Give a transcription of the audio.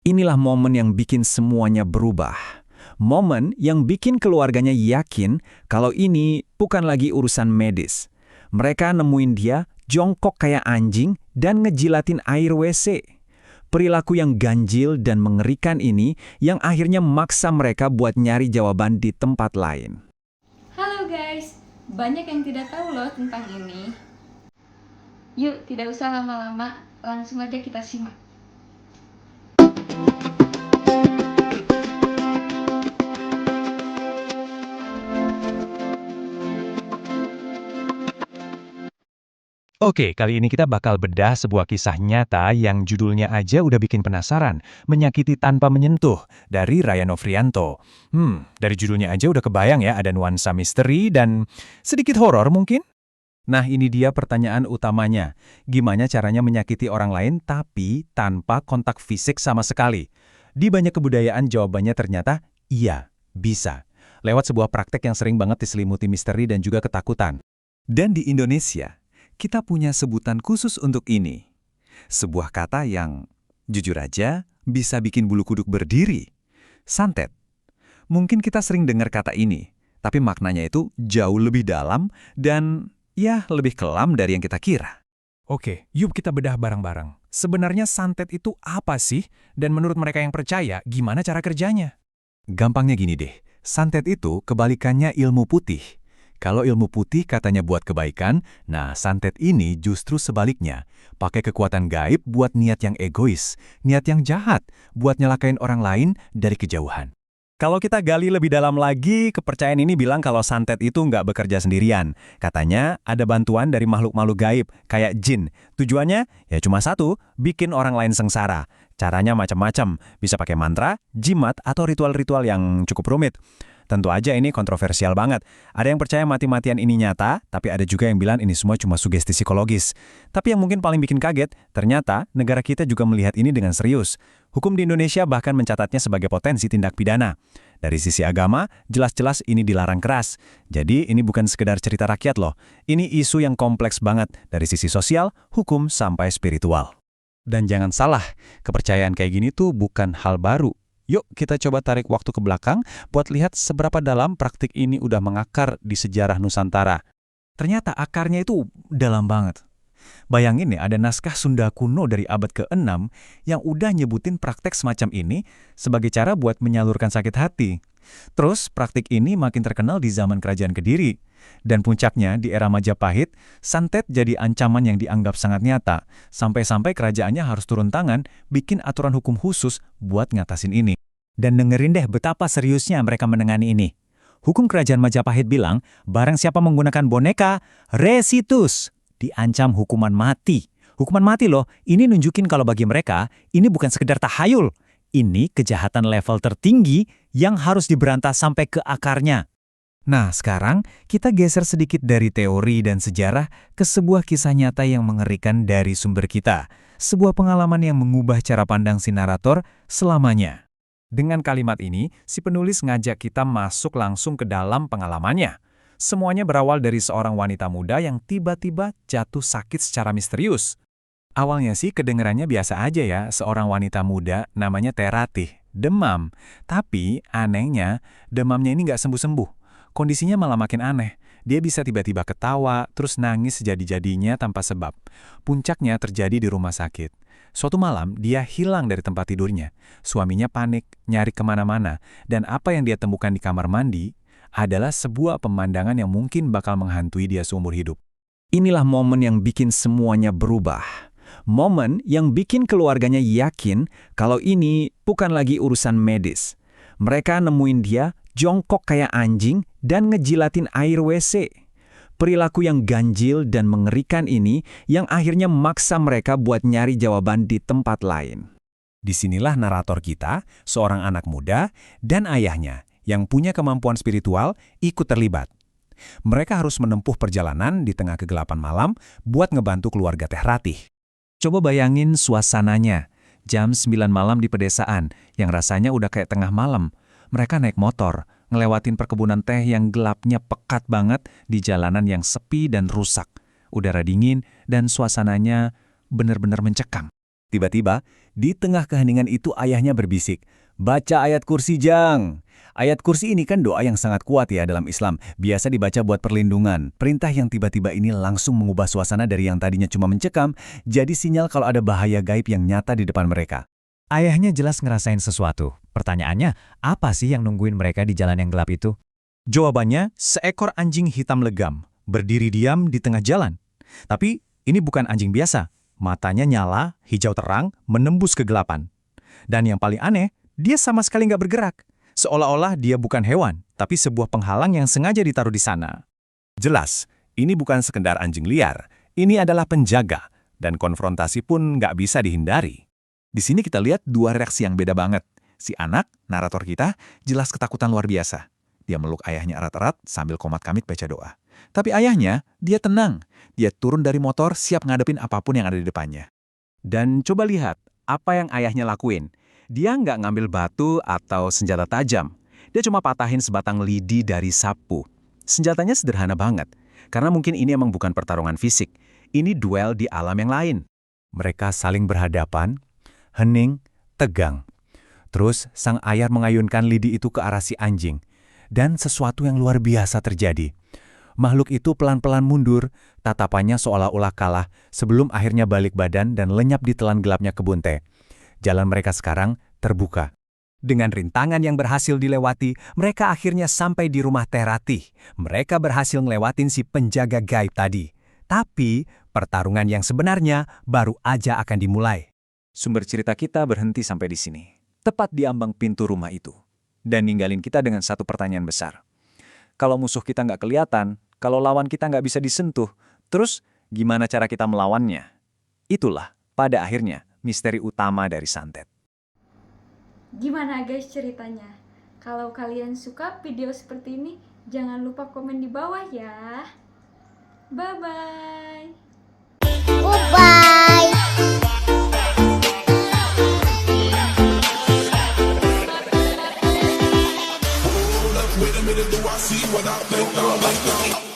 Inilah momen yang bikin semuanya berubah. Momen yang bikin keluarganya yakin kalau ini bukan lagi urusan medis. Mereka nemuin dia jongkok kayak anjing dan ngejilatin air WC. Perilaku yang ganjil dan mengerikan ini yang akhirnya maksa mereka buat nyari jawaban di tempat lain. Halo guys, banyak yang tidak tahu loh tentang ini. Yuk, tidak usah lama-lama, langsung aja kita simak. Oke, kali ini kita bakal bedah sebuah kisah nyata yang judulnya aja udah bikin penasaran, Menyakiti Tanpa Menyentuh, dari Raya Novrianto. Dari judulnya aja udah kebayang ya ada nuansa misteri dan sedikit horor mungkin? Nah, ini dia pertanyaan utamanya. Gimana caranya menyakiti orang lain tapi tanpa kontak fisik sama sekali? Di banyak kebudayaan jawabannya ternyata iya, bisa. Lewat sebuah praktek yang sering banget diselimuti misteri dan juga ketakutan. Dan di Indonesia, kita punya sebutan khusus untuk ini. Sebuah kata yang, jujur aja, bisa bikin bulu kuduk berdiri. Santet. Mungkin kita sering dengar kata ini, tapi maknanya itu jauh lebih dalam dan, ya, lebih kelam dari yang kita kira. Oke, yuk kita bedah bareng-bareng. Sebenarnya santet itu apa sih? Dan menurut mereka yang percaya, gimana cara kerjanya? Gampangnya gini deh, santet itu kebalikannya ilmu putih. Kalau ilmu putih katanya buat kebaikan, nah santet ini justru sebaliknya. Pakai kekuatan gaib buat niat yang egois, niat yang jahat, buat nyelakain orang lain dari kejauhan. Kalau kita gali lebih dalam lagi, kepercayaan ini bilang kalau santet itu nggak bekerja sendirian. Katanya ada bantuan dari makhluk-makhluk gaib, kayak jin. Tujuannya ya cuma satu, bikin orang lain sengsara. Caranya macam-macam, bisa pakai mantra, jimat, atau ritual-ritual yang cukup rumit. Tentu aja ini kontroversial banget. Ada yang percaya mati-matian ini nyata, tapi ada juga yang bilang ini semua cuma sugesti psikologis. Tapi yang mungkin paling bikin kaget, ternyata negara kita juga melihat ini dengan serius. Hukum di Indonesia bahkan mencatatnya sebagai potensi tindak pidana. Dari sisi agama, jelas-jelas ini dilarang keras. Jadi ini bukan sekedar cerita rakyat loh. Ini isu yang kompleks banget dari sisi sosial, hukum, sampai spiritual. Dan jangan salah, kepercayaan kayak gini tuh bukan hal baru. Yuk kita coba tarik waktu ke belakang buat lihat seberapa dalam praktik ini udah mengakar di sejarah Nusantara. Ternyata akarnya itu dalam banget. Bayangin nih ada naskah Sunda kuno dari abad ke-6 yang udah nyebutin praktek semacam ini sebagai cara buat menyalurkan sakit hati. Terus praktik ini makin terkenal di zaman Kerajaan Kediri. Dan puncaknya di era Majapahit, santet jadi ancaman yang dianggap sangat nyata. Sampai-sampai kerajaannya harus turun tangan bikin aturan hukum khusus buat ngatasin ini. Dan dengerin deh betapa seriusnya mereka menangani ini. Hukum Kerajaan Majapahit bilang, barang siapa menggunakan boneka, resitus, diancam hukuman mati. Hukuman mati loh, ini nunjukin kalau bagi mereka, ini bukan sekedar tahayul. Ini kejahatan level tertinggi yang harus diberantas sampai ke akarnya. Nah, sekarang kita geser sedikit dari teori dan sejarah ke sebuah kisah nyata yang mengerikan dari sumber kita. Sebuah pengalaman yang mengubah cara pandang si narator selamanya. Dengan kalimat ini, si penulis ngajak kita masuk langsung ke dalam pengalamannya. Semuanya berawal dari seorang wanita muda yang tiba-tiba jatuh sakit secara misterius. Awalnya sih kedengarannya biasa aja ya, seorang wanita muda namanya Teratih, demam. Tapi anehnya, demamnya ini nggak sembuh-sembuh. Kondisinya malah makin aneh. Dia bisa tiba-tiba ketawa, terus nangis sejadi-jadinya tanpa sebab. Puncaknya terjadi di rumah sakit. Suatu malam, dia hilang dari tempat tidurnya. Suaminya panik, nyari kemana-mana. Dan apa yang dia temukan di kamar mandi adalah sebuah pemandangan yang mungkin bakal menghantui dia seumur hidup. Inilah momen yang bikin semuanya berubah. Momen yang bikin keluarganya yakin kalau ini bukan lagi urusan medis. Mereka nemuin dia jongkok kayak anjing dan ngejilatin air WC. Perilaku yang ganjil dan mengerikan ini yang akhirnya maksa mereka buat nyari jawaban di tempat lain. Disinilah narator kita, seorang anak muda, dan ayahnya yang punya kemampuan spiritual ikut terlibat. Mereka harus menempuh perjalanan di tengah kegelapan malam buat ngebantu keluarga Teh Ratih. Coba bayangin suasananya, jam 9 malam di pedesaan, yang rasanya udah kayak tengah malam. Mereka naik motor, ngelewatin perkebunan teh yang gelapnya pekat banget di jalanan yang sepi dan rusak. Udara dingin dan suasananya benar-benar mencekam. Tiba-tiba, Di tengah keheningan itu ayahnya berbisik, "Baca ayat kursi, Jang." Ayat kursi ini kan doa yang sangat kuat ya dalam Islam. Biasa dibaca buat perlindungan. Perintah yang tiba-tiba ini langsung mengubah suasana dari yang tadinya cuma mencekam, jadi sinyal kalau ada bahaya gaib yang nyata di depan mereka. Ayahnya jelas ngerasain sesuatu. Pertanyaannya, apa sih yang nungguin mereka di jalan yang gelap itu? Jawabannya, seekor anjing hitam legam, berdiri diam di tengah jalan. Tapi ini bukan anjing biasa. Matanya nyala, hijau terang, menembus kegelapan. Dan yang paling aneh, dia sama sekali nggak bergerak. Seolah-olah dia bukan hewan, tapi sebuah penghalang yang sengaja ditaruh di sana. Jelas, ini bukan sekedar anjing liar. Ini adalah penjaga, dan konfrontasi pun nggak bisa dihindari. Di sini kita lihat dua reaksi yang beda banget. Si anak, narator kita, jelas ketakutan luar biasa. Dia meluk ayahnya erat-erat sambil komat kamit baca doa. Tapi ayahnya, dia tenang. Dia turun dari motor siap ngadepin apapun yang ada di depannya. Dan coba lihat, apa yang ayahnya lakuin. Dia nggak ngambil batu atau senjata tajam. Dia cuma patahin sebatang lidi dari sapu. Senjatanya sederhana banget, karena mungkin ini emang bukan pertarungan fisik. Ini duel di alam yang lain. Mereka saling berhadapan, hening, tegang. Terus sang ayah mengayunkan lidi itu ke arah si anjing. Dan sesuatu yang luar biasa terjadi. Makhluk itu pelan-pelan mundur, tatapannya seolah-olah kalah sebelum akhirnya balik badan dan lenyap di telan gelapnya kebun teh. Jalan mereka sekarang terbuka. Dengan rintangan yang berhasil dilewati, mereka akhirnya sampai di rumah Teh Ratih. Mereka berhasil ngelewatin si penjaga gaib tadi. Tapi, pertarungan yang sebenarnya baru aja akan dimulai. Sumber cerita kita berhenti sampai di sini. Tepat di ambang pintu rumah itu. Dan ninggalin kita dengan satu pertanyaan besar. Kalau musuh kita nggak kelihatan, kalau lawan kita nggak bisa disentuh, terus gimana cara kita melawannya? Itulah, pada akhirnya, misteri utama dari santet. Gimana guys ceritanya? Kalau kalian suka video seperti ini, jangan lupa komen di bawah ya. Bye-bye. Goodbye. Wait a minute, do I see what I think?